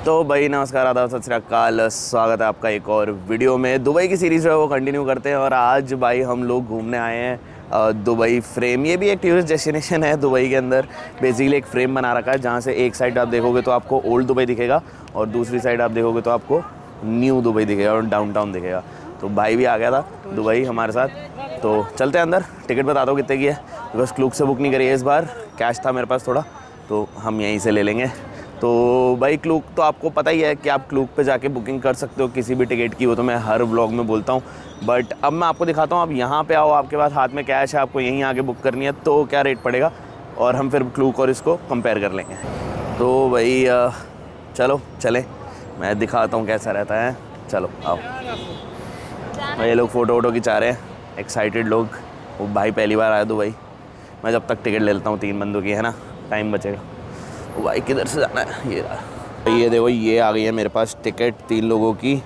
तो भाई नमस्कार, आदाब, सत श्री अकाल, स्वागत है आपका एक और वीडियो में। दुबई की सीरीज़ जो है वो कंटिन्यू करते हैं और आज भाई हम लोग घूमने आए हैं दुबई फ्रेम। ये भी एक टूरिस्ट डेस्टिनेशन है दुबई के अंदर। बेसिकली एक फ्रेम बना रखा है जहाँ से एक साइड आप देखोगे तो आपको ओल्ड दुबई दिखेगा और दूसरी साइड आप देखोगे तो आपको न्यू दुबई दिखेगा और डाउनटाउन दिखेगा। तो भाई भी आ गया था दुबई हमारे साथ, तो चलते हैं अंदर। टिकट बता दो कितने की है, बिकॉज क्लूक से बुक नहीं करी है इस बार, कैश था मेरे पास थोड़ा तो हम यहीं से ले लेंगे। तो भाई क्लूक तो आपको पता ही है कि आप क्लूक पे जाके बुकिंग कर सकते हो किसी भी टिकट की, वो तो मैं हर व्लॉग में बोलता हूँ। बट अब मैं आपको दिखाता हूँ, आप यहाँ पे आओ, आपके पास हाथ में कैश है, आपको यहीं आके बुक करनी है तो क्या रेट पड़ेगा, और हम फिर क्लूक और इसको कंपेयर कर लेंगे। तो भाई चलो चलें, मैं दिखाता हूँ कैसा रहता है। चलो आओ। ये लोग फ़ोटो वोटो खिंचा रहे हैं, एक्साइटेड लोग। वो भाई पहली बार आया दुबई। मैं जब तक टिकट ले लेता हूँ 3 बंदों की, है ना, टाइम बचेगा। वो भाई किधर से जाना है, ये रहा। ये देखो, ये आ गई है मेरे पास टिकट 3 लोगों की।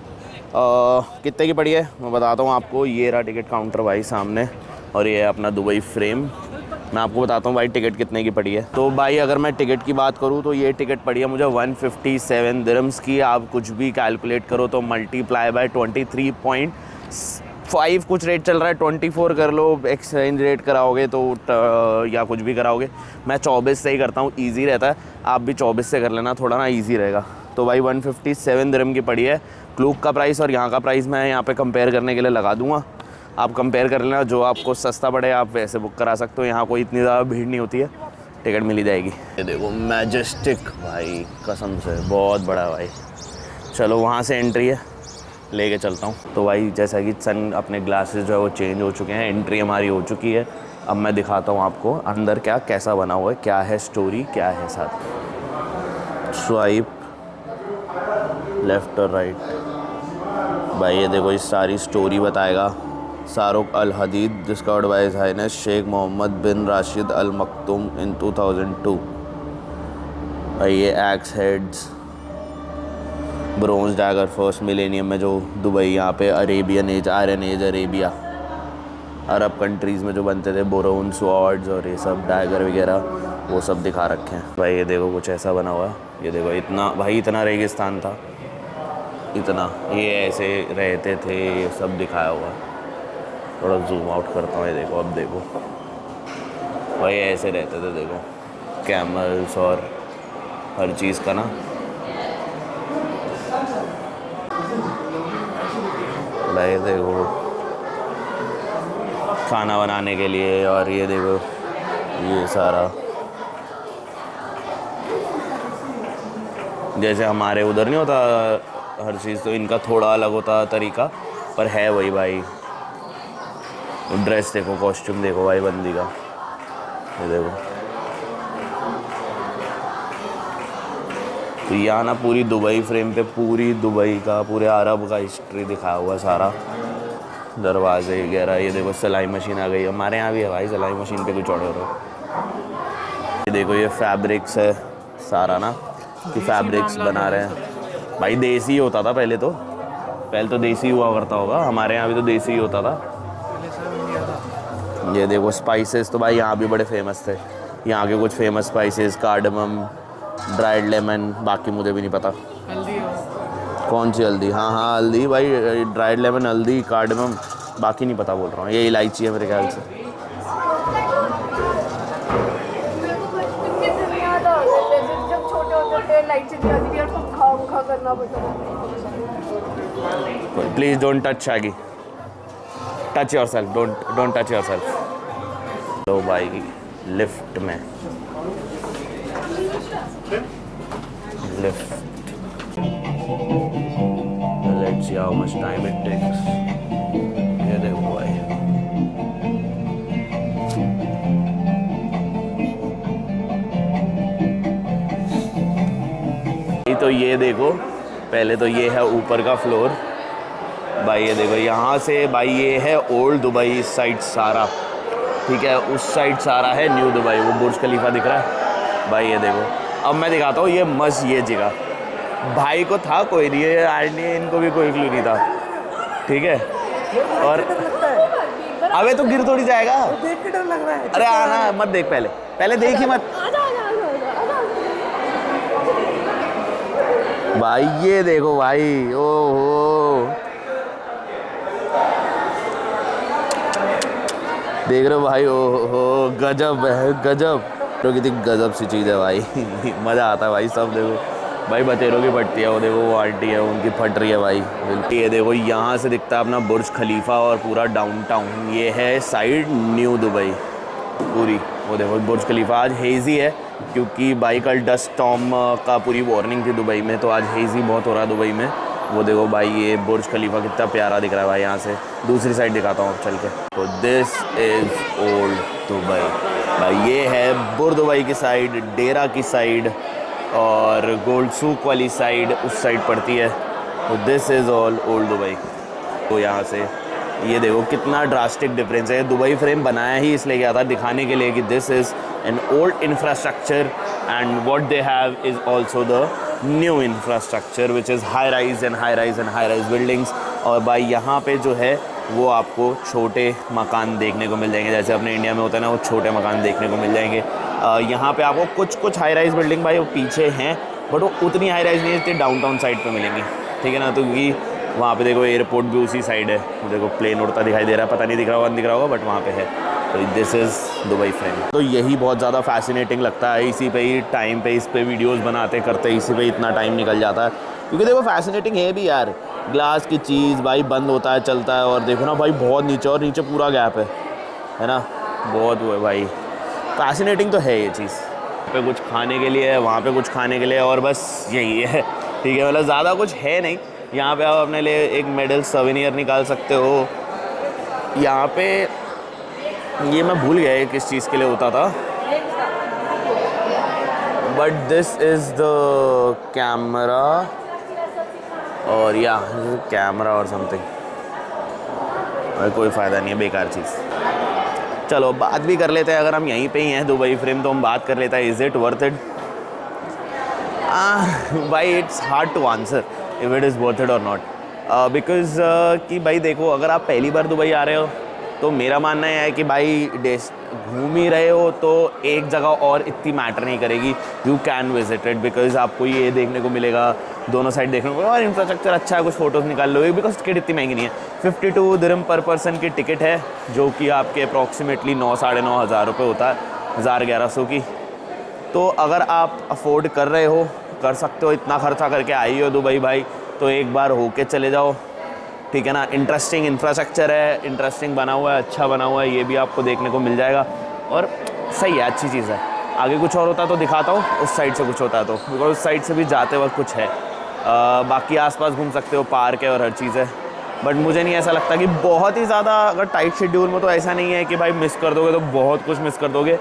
कितने की पड़ी है मैं बताता हूँ आपको। ये रहा टिकट काउंटर भाई सामने, और ये है अपना दुबई फ्रेम। मैं आपको बताता हूँ भाई टिकट कितने की पड़ी है। तो भाई अगर मैं टिकट की बात करूँ तो ये टिकट पड़ी है मुझे 157 दिरहम्स की। आप कुछ भी कैलकुलेट करो तो मल्टीप्लाई बाय 23.5 कुछ रेट चल रहा है, 24 कर लो, एक्सचेंज रेट कराओगे तो या कुछ भी कराओगे। मैं 24 से ही करता हूँ, ईजी रहता है। आप भी 24 से कर लेना, थोड़ा ना ईजी रहेगा। तो भाई 157 दिरहम की पड़ी है। क्लूक का प्राइस और यहाँ का प्राइस मैं यहाँ पे कंपेयर करने के लिए लगा दूँगा, आप कंपेयर कर लेना। जो आपको सस्ता पड़े आप वैसे बुक करा सकते हो, यहाँ कोई इतनी ज़्यादा भीड़ नहीं होती है, टिकट मिल ही जाएगी। ये देखो मैजेस्टिक, भाई कसम से बहुत बड़ा भाई। चलो वहाँ से एंट्री है, लेके चलता हूँ। तो भाई जैसा कि सन अपने ग्लासेस जो है वो चेंज हो चुके हैं, एंट्री हमारी हो चुकी है। अब मैं दिखाता हूँ आपको अंदर क्या कैसा बना हुआ है, क्या है स्टोरी, क्या है साथ। स्वाइप लेफ़्ट और राइट। भाई ये देखो, इस सारी स्टोरी बताएगा। Saruq al Hadid discovered by his highness Sheikh Mohammed bin Rashid al Maktoum in 2002। भाई ये axe heads, bronze dagger first millennium में जो दुबई यहाँ पे Arabian age, iron age Arabia, Arab countries में जो बनते थे, बोरोन स्वॉर्ड्स और ये सब डैगर वगैरह, वो सब दिखा रखे हैं। भाई ये देखो कुछ ऐसा बना हुआ है। ये देखो इतना, भाई इतना रेगिस्तान था, इतना ये ऐसे रहते थे, ये सब दिखाया हुआ है। थोड़ा जूम आउट करता हूँ, ये देखो, अब देखो भाई ऐसे रहते थे, देखो कैमल्स और हर चीज़ का ना। भाई देखो खाना बनाने के लिए, और ये देखो ये सारा जैसे हमारे उधर नहीं होता हर चीज़, तो इनका थोड़ा अलग होता तरीका, पर है वही भाई। ड्रेस देखो, कॉस्ट्यूम देखो भाई बंदी का, ये देखो। तो यहाँ ना पूरी दुबई फ्रेम पे पूरी दुबई का, पूरे अरब का हिस्ट्री दिखाया हुआ सारा, दरवाजे वगैरह। ये देखो सिलाई मशीन आ गई, हमारे यहाँ भी है भाई सिलाई मशीन पे कुछ ऑर्डर हो। ये देखो ये फैब्रिक्स है सारा ना, कि फैब्रिक्स बना रहे हैं भाई। देसी होता था पहले तो देसी हुआ करता होगा, हमारे यहाँ भी तो देसी ही होता था। ये देखो स्पाइसेस तो भाई यहाँ भी बड़े फेमस थे। यहाँ के कुछ famous spices, cardamom, dried lemon, बाकी मुझे भी नहीं पता। हल्दी कौन सी हल्दी? हाँ हल्दी भाई, ड्राइड लेमन, हल्दी, कार्डमम, बाकी नहीं पता बोल रहा हूँ। ये इलायची है मेरे ख्याल से। Please don't touch shaggy, touch yourself, don't touch yourself. तो भाई लिफ्ट में, lift, let's see how much time it takes. ये देखो भाई, तो ये देखो, पहले तो ये है ऊपर का फ्लोर भाई। ये देखो यहाँ से भाई, ये है ओल्ड दुबई, इस साइड सारा, ठीक है, उस साइड सारा है न्यू दुबई। वो बुर्ज खलीफा दिख रहा है भाई। ये देखो, अब मैं दिखाता हूँ ये मस्त ये जगह। भाई को था कोई नहीं, ये इनको भी कोई क्लू नहीं था, ठीक है। और अबे तो गिर थोड़ी जाएगा। देख के डर लग रहा है। अरे आना मत देख, पहले देख ही मत। भाई ये देखो भाई, ओहो देख रहे हो भाई, ओहो गजब है गजब। तो कितनी गजब सी चीज़ है भाई। मज़ा आता है भाई। सब देखो भाई, बतेरों की फटती है, वो देखो वो आंटी है उनकी फट रही है भाई। ये देखो यहाँ से दिखता है अपना बुर्ज खलीफा और पूरा डाउनटाउन। ये है साइड न्यू दुबई पूरी। वो देखो बुर्ज खलीफा। आज हेज़ी है क्योंकि भाई कल डस्ट स्टॉर्म का पूरी वार्निंग थी दुबई में, तो आज हेज़ी बहुत हो रहा है दुबई में। वो देखो भाई ये बुर्ज खलीफा कितना प्यारा दिख रहा है भाई। यहाँ से दूसरी साइड दिखाता हूँ चल के। तो दिस इज़ ओल्ड दुबई भाई। ये है बुर दुबई की साइड, डेरा की साइड और गोल्ड सूक वाली साइड उस साइड पड़ती है। तो this is all old Dubai. तो यहाँ से ये देखो कितना ड्रास्टिक डिफरेंस है। दुबई फ्रेम बनाया ही इसलिए गया था, दिखाने के लिए कि this is an old infrastructure and what they have is also the new infrastructure which is high rise and high rise and high rise buildings. और भाई यहाँ पे जो है वो आपको छोटे मकान देखने को मिल जाएंगे, जैसे अपने इंडिया में होता है ना, वो छोटे मकान देखने को मिल जाएंगे। यहाँ पे आपको कुछ हाई राइज बिल्डिंग भाई वो पीछे हैं, बट वो उतनी हाई राइज नहीं है जितनी डाउनटाउन साइड पे मिलेंगी, ठीक है ना। तो क्योंकि वहाँ पे देखो एयरपोर्ट भी उसी साइड है, देखो प्लेन उड़ता दिखाई दे रहा है, पता नहीं दिख रहा होगा नहीं दिख रहा होगा, बट वहाँ पे है। तो दिस इज़ दुबई फ्रेम। तो यही बहुत ज़्यादा फैसिनेटिंग लगता है, इसी पे ही टाइम पे इस पे वीडियोस बनाते करते इसी पे इतना टाइम निकल जाता है, क्योंकि देखो फैसिनेटिंग है भी यार। ग्लास की चीज़ भाई बंद होता है चलता है, और देखो ना भाई बहुत नीचे, और नीचे पूरा गैप है ना, बहुत वो है भाई। फैसिनेटिंग तो है ये चीज़। पे कुछ खाने के लिए है, वहाँ पे कुछ खाने के लिए, और बस यही है, ठीक है। मतलब ज़्यादा कुछ है नहीं। यहाँ पे आप अपने लिए एक मेडल सवेनियर निकाल सकते हो। यहाँ पे ये मैं भूल गया किस चीज़ के लिए होता था, but this is the camera, और या कैमरा और समथिंग, कोई फ़ायदा नहीं है, बेकार चीज़। चलो बात भी कर लेते हैं, अगर हम यहीं पे ही हैं दुबई फ्रेम तो हम बात कर लेते हैं, इज़ इट वर्थ इट। भाई it's hard to answer if it is worth it और नॉट, बिकॉज़ कि भाई देखो अगर आप पहली बार दुबई आ रहे हो तो मेरा मानना है कि भाई घूम ही रहे हो तो एक जगह और इतनी मैटर नहीं करेगी, you can visit it, because आपको ये देखने को मिलेगा, दोनों साइड देखने को, और इंफ्रास्ट्रक्चर अच्छा है, कुछ फ़ोटोज़ निकाल लोगे, बिकॉज टिकट इतनी महंगी नहीं है। 52 दिरहम पर पर्सन की टिकट है, जो कि आपके अप्रॉक्सीमेटली 9-9.5 हज़ार रुपये होता है, 1000-1100 की। तो अगर आप अफोर्ड कर रहे हो, कर सकते हो, इतना खर्चा करके आई हो दुबई भाई, तो एक बार होके चले जाओ, ठीक है ना। इंटरेस्टिंग इंफ्रास्ट्रक्चर है, इंटरेस्टिंग बना हुआ है, अच्छा बना हुआ है, ये भी आपको देखने को मिल जाएगा, और सही है, अच्छी चीज़ है। आगे कुछ और होता तो दिखाता हूँ, उस साइड से कुछ होता है तो, बिकॉज उस साइड से भी जाते वक्त कुछ है। बाकी आसपास घूम सकते हो, पार्क है और हर चीज़ है, बट मुझे नहीं ऐसा लगता कि बहुत ही ज़्यादा, अगर टाइट शेड्यूल में तो ऐसा नहीं है कि भाई मिस कर दोगे तो बहुत कुछ मिस कर दोगे,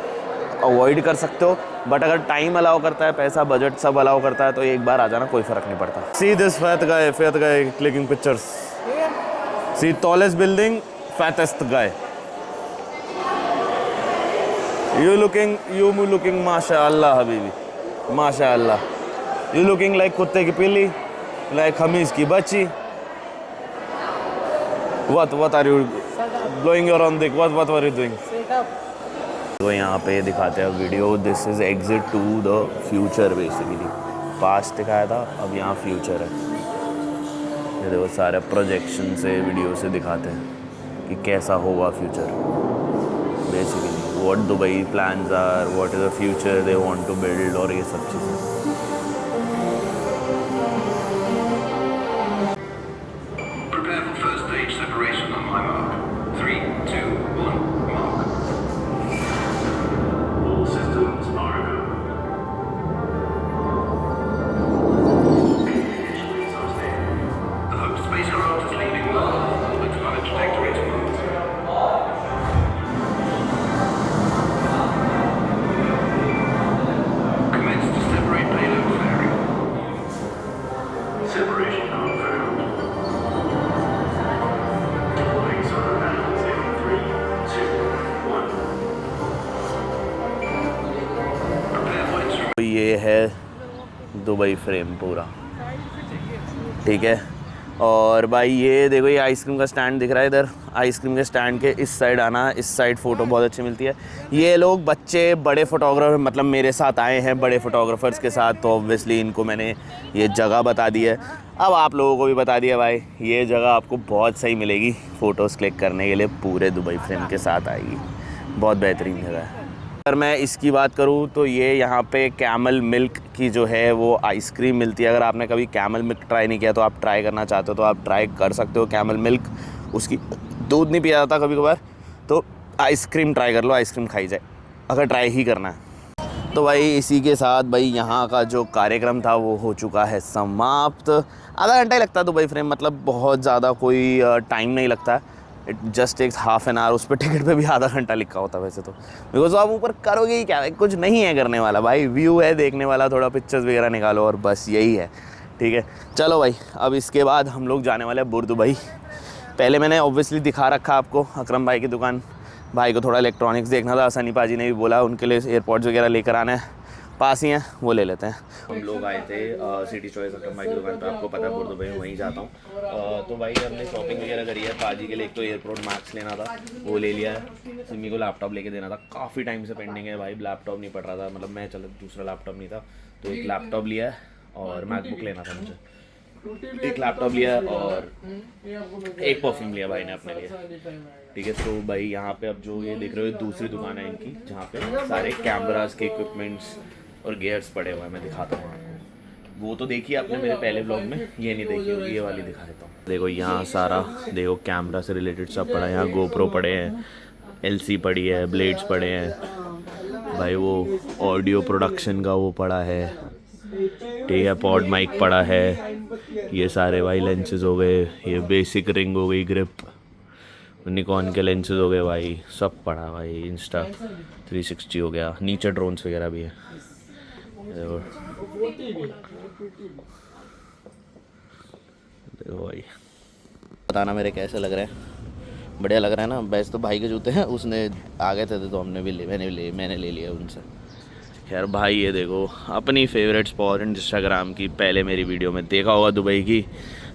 अवॉइड कर सकते हो, बट अगर टाइम अलाउ करता है, पैसा बजट सब अलाउ करता है, तो एक बार आ जाना, कोई फ़र्क नहीं पड़ता। See this fat guy clicking pictures, see tallest building, fattest guy, you looking माशाअल्लाह हबीबी, माशाअल्लाह, you looking like कुत्ते की पिल्ली, like हमीज की बच्ची। what are you blowing your own dick, what are you doing? तो यहाँ पे दिखाते हैं video, this is exit to the future, basically past दिखाया था, अब यहाँ फ्यूचर है। ये देखो सारे प्रोजेक्शन से, वीडियो से दिखाते हैं कि कैसा होगा future, basically what Dubai plans are, what is the future they want to build, और ये सब चीज़ें। ये है दुबई फ्रेम पूरा, ठीक है। और भाई ये देखो, ये आइसक्रीम का स्टैंड दिख रहा है इधर, आइसक्रीम के स्टैंड के इस साइड आना, इस साइड फ़ोटो बहुत अच्छी मिलती है। ये लोग बच्चे बड़े फ़ोटोग्राफर मतलब मेरे साथ आए हैं बड़े फ़ोटोग्राफर्स के साथ, तो ऑब्वियसली इनको मैंने ये जगह बता दी है। अब आप लोगों को भी बता दिया भाई, ये जगह आपको बहुत सही मिलेगी फ़ोटोज़ क्लिक करने के लिए, पूरे दुबई फ्रेम के साथ आएगी, बहुत बेहतरीन जगह है। अगर मैं इसकी बात करूँ तो ये यहाँ पे कैमल मिल्क की जो है वो आइसक्रीम मिलती है। अगर आपने कभी कैमल मिल्क ट्राई नहीं किया तो आप ट्राई करना चाहते हो तो आप ट्राई कर सकते हो कैमल मिल्क। उसकी दूध नहीं पिया जाता कभी कभार, तो आइसक्रीम ट्राई कर लो, आइसक्रीम खाई जाए अगर ट्राई ही करना है। तो भाई इसी के साथ भाई यहाँ का जो कार्यक्रम था वो हो चुका है समाप्त। आधा घंटा ही लगता है दुबई फ्रेम, मतलब बहुत ज़्यादा कोई टाइम नहीं लगता, it just takes half an hour. उस पर टिकट पे भी आधा घंटा लिखा होता है वैसे तो, बिकॉज आप ऊपर करोगे ही क्या है, कुछ नहीं है करने वाला भाई, व्यू है देखने वाला, थोड़ा पिक्चर्स वगैरह निकालो और बस यही है। ठीक है चलो भाई, अब इसके बाद हम लोग जाने वाले हैं बुर्ज दुबई। पहले मैंने ऑब्वियसली दिखा रखा आपको अकरम भाई की दुकान, भाई को थोड़ा इलेक्ट्रॉनिक्स देखना था, सनी पाजी ने भी बोला उनके लिए एयरपॉड्स वगैरह लेकर आना है, पास ही हैं वो ले लेते हैं। हम लोग आए थे सिटी चॉइस अकरम भाई की दुकान पर, आपको पता है बुर्ज दुबई में वहीं जाता हूँ। तो भाई हमने शॉपिंग वगैरह करी है, पाजी के लिए एक तो एयरपोर्ट मैक्स लेना था वो ले लिया है, सिमी को लैपटॉप लेके देना था, काफ़ी टाइम से पेंडिंग है भाई, लैपटॉप नहीं पड़ रहा था, मतलब मैं चलो दूसरा लैपटॉप नहीं था तो एक लैपटॉप लिया है और मैकबुक लेना था मुझे, एक लैपटॉप लिया और एक परफ्यूम लिया भाई ने अपने लिए। ठीक है तो भाई यहाँ पे अब जो ये देख रहे हो दूसरी दुकान है इनकी, जहाँ पे सारे कैमरास के इक्विपमेंट्स और गियर्स पड़े हुए हैं, मैं दिखाता हूँ आपको। वो तो देखिए आपने मेरे पहले ब्लॉग में, ये नहीं देखी होगी, ये वाली दिखा देता हूँ। देखो यहाँ सारा देखो कैमरा से रिलेटेड सब पड़ा है, यहाँ गोप्रो पड़े हैं, एलसी पड़ी है, ब्लेड्स पड़े हैं भाई, वो ऑडियो प्रोडक्शन का वो पड़ा है, ठीक है, पॉड माइक पड़ा है, ये सारे भाई लेंसेज हो गए, ये बेसिक रिंग हो गई, ग्रिप, निकॉन के लेंसेज हो गए भाई, सब पड़ा भाई, इंस्टा 360 हो गया, नीचे ड्रोन्स वगैरह भी है। देखो भाई बताना मेरे कैसे लग रहे हैं, बढ़िया लग रहा है ना। वैसे तो भाई के जूते हैं, उसने आ गए थे तो हमने भी ले मैंने ले लिया उनसे। खैर भाई ये देखो अपनी फेवरेट स्पॉट इंस्टाग्राम की, पहले मेरी वीडियो में देखा होगा दुबई की,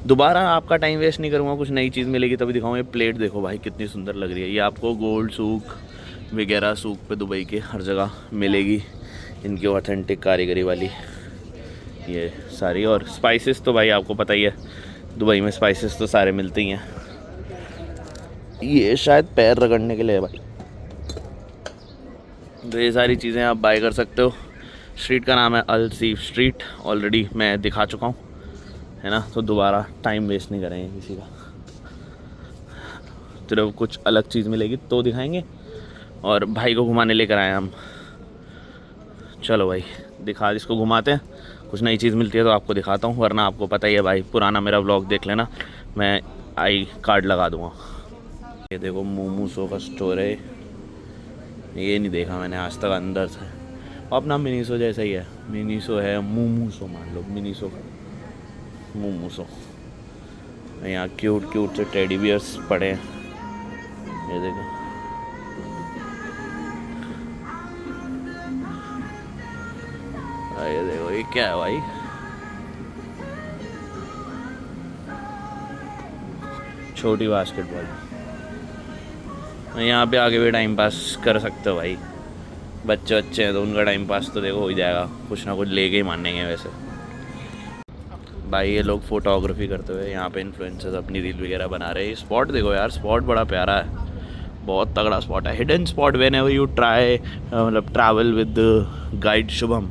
दोबारा आपका टाइम वेस्ट नहीं करूँगा, कुछ नई चीज़ मिलेगी तभी दिखाऊँगा। ये प्लेट देखो भाई कितनी सुंदर लग रही है, ये आपको गोल्ड सूक वगैरह सूक पे दुबई के हर जगह मिलेगी, इनकी ऑथेंटिक कारीगरी वाली ये सारी। और स्पाइसेस तो भाई आपको पता ही है दुबई में स्पाइसेस तो सारे मिलते ही हैं। ये शायद पैर रगड़ने के लिए है भाई, तो ये सारी चीज़ें आप बाय कर सकते हो। स्ट्रीट का नाम है अल सीफ स्ट्रीट, ऑलरेडी मैं दिखा चुका हूँ है ना, तो दोबारा टाइम वेस्ट नहीं करेंगे किसी का, सिर्फ कुछ अलग चीज़ मिलेगी तो दिखाएंगे। और भाई को घुमाने लेकर आए हम, चलो भाई दिखा, इसको घुमाते हैं, कुछ नई चीज़ मिलती है तो आपको दिखाता हूँ, वरना आपको पता ही है भाई पुराना मेरा व्लॉग देख लेना, मैं आई कार्ड लगा दूँगा। ये देखो मोमोसो का स्टोर है, ये नहीं देखा मैंने आज तक अंदर से, अपना मिनीसो जैसा ही है, मिनीसो है मोमोसो मान लो, मिनीसो का मोमोसो। यहाँ क्यूट क्यूट से टेडी बियर्स पड़े हैं, ये देखो ये देखो ये क्या है भाई, छोटी बास्केटबॉल। यहाँ पे आगे भी टाइम पास कर सकते हो भाई, बच्चे हैं तो उनका टाइम पास तो देखो हो ही जाएगा, कुछ ना कुछ लेके ही मानेंगे। वैसे भाई ये लोग फोटोग्राफी करते हुए यहाँ पे इन्फ्लुएंसर्स अपनी रील वगैरह बना रहे हैं। स्पॉट देखो यार, स्पॉट बड़ा प्यारा है, बहुत तगड़ा स्पॉट है, hidden spot. Whenever you try मतलब travel with guide Shubham,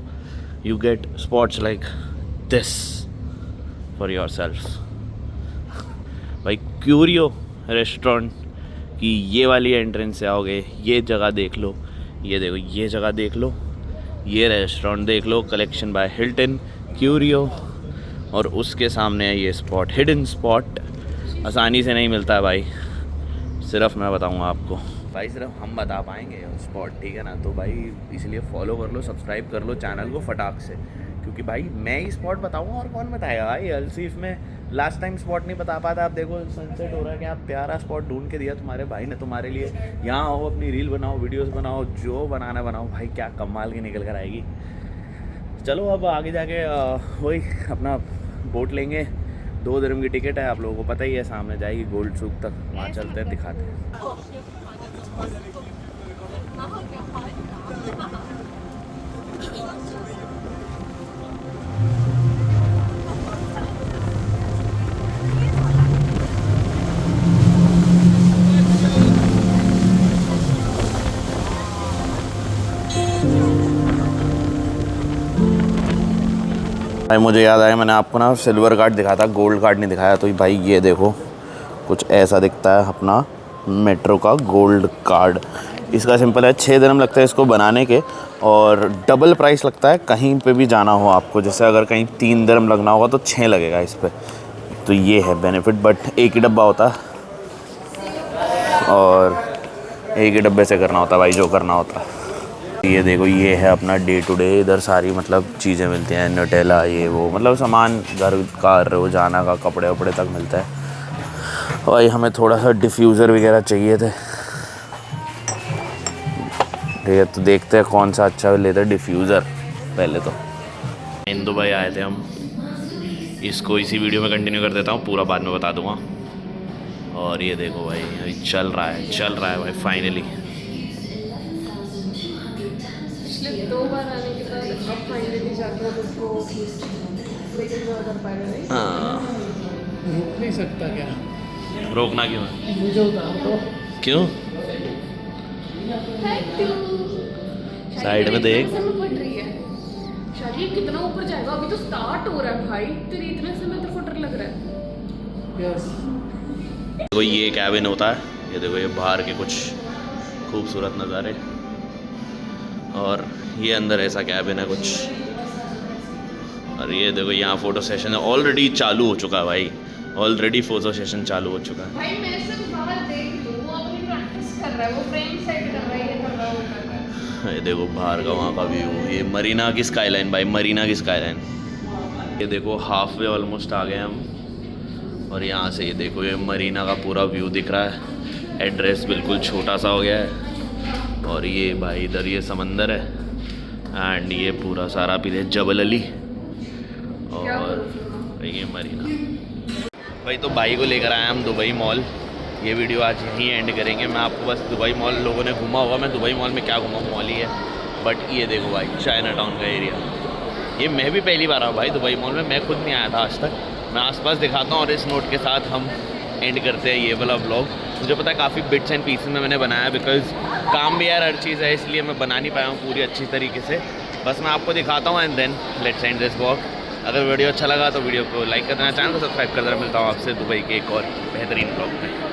you get spots like this for yourself. भाई क्यूरियो रेस्टोरेंट की ये वाली एंट्रेंस से आओगे, ये जगह देख लो, ये देखो ये जगह देख लो, ये रेस्टोरेंट देख लो, कलेक्शन बाय हिल्टन क्यूरियो, और उसके सामने है ये स्पॉट, हिडन स्पॉट। आसानी से नहीं मिलता है भाई, सिर्फ मैं बताऊंगा आपको भाई, सिर्फ हम बता पाएंगे स्पॉट, ठीक है ना। तो भाई इसलिए फॉलो कर लो, सब्सक्राइब कर लो चैनल को फटाक से, क्योंकि भाई मैं ही स्पॉट बताऊंगा और कौन बताएगा भाई। अलसीफ में लास्ट टाइम स्पॉट नहीं बता पाता, आप देखो सनसेट हो रहा है, क्या प्यारा स्पॉट ढूंढ के दिया तुम्हारे भाई ने तुम्हारे लिए। यहाँ आओ, अपनी रील बनाओ, वीडियोस बनाओ, जो बनाना बनाओ भाई, क्या कमाल की निकल कर आएगी। चलो अब आगे जाके वही अपना बोट लेंगे 2 दिरहम की टिकट है, आप लोगों को पता ही है, सामने जाएगी गोल्ड सूक तक, वहाँ चलते हैं दिखाते हैं। भाई मुझे याद आया, मैंने आपको ना सिल्वर कार्ड दिखाया था, गोल्ड कार्ड नहीं दिखाया। तो भाई ये देखो, कुछ ऐसा दिखता है अपना मेट्रो का गोल्ड कार्ड। इसका सिंपल है, 6 दिरहम लगता है इसको बनाने के, और डबल प्राइस लगता है कहीं पे भी जाना हो आपको। जैसे अगर कहीं 3 दिरहम लगना होगा तो 6 लगेगा इस पर। तो ये है बेनिफिट, बट एक ही डब्बा होता है और एक ही डब्बे से करना होता है भाई, जो करना होता है। ये देखो, ये है अपना डे टू डे, इधर सारी मतलब चीज़ें मिलती हैं, नटेला ये वो, मतलब सामान घर का रोजाना का, कपड़े वपड़े तक मिलता है। भाई हमें थोड़ा सा डिफ्यूज़र वगैरह चाहिए थे, ठीक है, तो देखते हैं कौन सा अच्छा लेते हैं डिफ्यूज़र पहले। तो इन दुबई आए थे हम, इसको इसी वीडियो में कंटिन्यू कर देता हूँ, पूरा बाद में बता दूँगा। और ये देखो भाई, चल रहा है भाई फाइनली। 2 बार आने के बाद अब फाइनली जाके अब उसको कर पाएगा। नहीं हाँ, रुक नहीं सकता क्या? रोकना क्यों है? मुझे उतार दो। क्यों? साइड में देख। फट रही है शादी, कितना ऊपर जाएगा? अभी तो स्टार्ट हो रहा है भाई, तेरी इतने समय तो फटर लग रहा है। यस। देखो ये कैबिन होता है, ये देखो, ये बाहर के कुछ खूबसूरत नज़ारे, और ये अंदर ऐसा कैबिन है कुछ। और ये देखो, यहाँ फ़ोटो सेशन ऑलरेडी चालू हो चुका है भाई, ऑलरेडी फ़ोटो सेशन चालू हो चुका है भाई मैं सिर्फ बाहर देख लूँ, वो अपनी प्रैक्टिस कर रहा है, वो फ्रेम सेट कर रहा है, ये कर रहा है, वो कर रहा है। ये देखो बाहर का वहाँ का व्यू, ये मरीना की स्काईलाइन भाई, मरीना की स्काईलाइन। ये देखो हाफ वे ऑलमोस्ट आ गए हम, और यहाँ से ये देखो, ये मरीना का पूरा व्यू दिख रहा है। एड्रेस बिल्कुल छोटा सा हो गया है, और ये भाई इधर ये समंदर है, एंड ये पूरा सारा पीछे जबल अली, और ये मरीना। भाई तो भाई को लेकर आए हम दुबई मॉल। ये वीडियो आज यहीं एंड करेंगे। मैं आपको बस दुबई मॉल, लोगों ने घूमा होगा, मैं दुबई मॉल में क्या घूमा, मॉल ही है। बट ये देखो भाई, चाइना टाउन का एरिया, ये मैं भी पहली बार आया भाई दुबई मॉल में, मैं खुद नहीं आया था आज तक। मैं आसपास दिखाता हूँ, और इस नोट के साथ हम एंड करते हैं ये वाला व्लॉग। मुझे पता है काफ़ी बिट्स एंड पीसेस में मैंने बनाया, बिकॉज काम भी यार हर चीज़ है, इसलिए मैं बना नहीं पाया हूँ पूरी अच्छी तरीके से। बस मैं आपको दिखाता हूँ, and then let's end this vlog. अगर वीडियो अच्छा लगा तो वीडियो को लाइक कर देना, चैनल को सब्सक्राइब कर देना। मिलता हूँ आपसे दुबई के एक और बेहतरीन व्लॉग में।